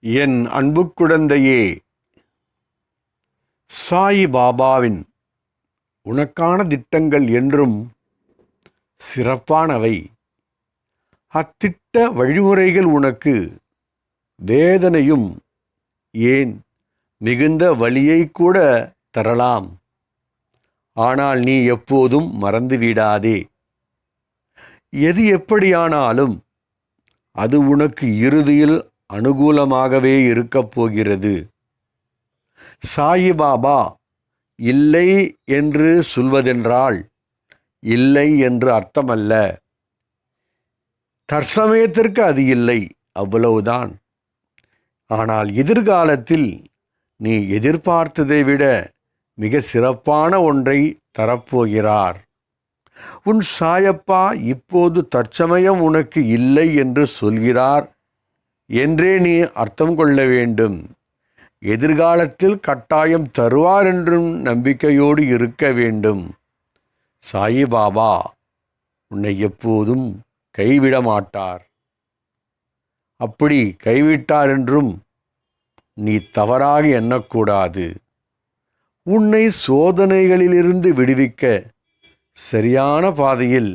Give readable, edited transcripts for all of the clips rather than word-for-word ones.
என் அன்பு குழந்தையே, சாயி பாபாவின் உனக்கான திட்டங்கள் என்றும் சிறப்பானவை. அத்திட்ட வழிமுறைகள் உனக்கு வேதனையும் ஏன் மிகுந்த வலியை கூட தரலாம். ஆனால் நீ எப்போதும் மறந்துவிடாதே, எது எப்படியானாலும் அது உனக்கு இறுதியில் அனுகூலமாகவே இருக்கப் போகிறது. சாயிபாபா இல்லை என்று சொல்வதென்றால் இல்லை என்று அர்த்தமல்ல. தற்சமயத்திற்கு அது இல்லை, அவ்வளவுதான். ஆனால் எதிர்காலத்தில் நீ எதிர்பார்த்ததை விட மிக சிறப்பான ஒன்றை தரப்போகிறார். உன் சாயப்பா இப்போது தற்சமயம் உனக்கு இல்லை என்று சொல்கிறார் என்றே நீ அர்த்தம் கொள்ள வேண்டும். எதிர்காலத்தில் கட்டாயம் தருவார் என்றும் நம்பிக்கையோடு இருக்க வேண்டும். சாயிபாபா உன்னை எப்போதும் கைவிட மாட்டார். அப்படி கைவிட்டார் என்றும் நீ தவறாக எண்ணக்கூடாது. உன்னை சோதனைகளிலிருந்து விடுவிக்க சரியான பாதையில்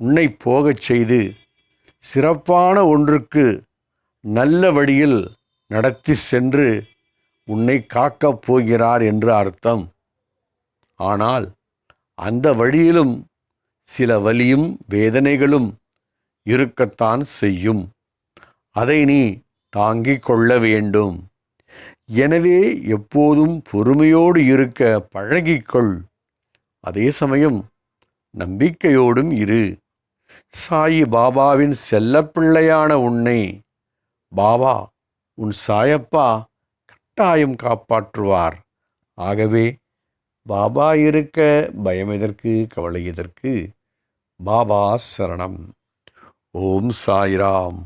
உன்னை போகச் செய்து சிறப்பான ஒன்றுக்கு நல்ல வழியில் நடத்தி சென்று உன்னை காக்கப் போகிறார் என்று அர்த்தம். ஆனால் அந்த வழியிலும் சில வலியும் வேதனைகளும் இருக்கத்தான் செய்யும். அதை நீ தாங்கிக் கொள்ள வேண்டும். எனவே எப்போதும் பொறுமையோடு இருக்க பழகிக்கொள். அதே சமயம் நம்பிக்கையோடும் இரு. சாயி பாபாவின் செல்லப்பிள்ளையான உன்னை பாபா உன் சாயப்பா கட்டாயம் காப்பாற்றுவார். ஆகவே பாபா இருக்க பயம் எதற்கு, கவலை எதற்கு? பாபா சரணம். ஓம் சாய்ராம்.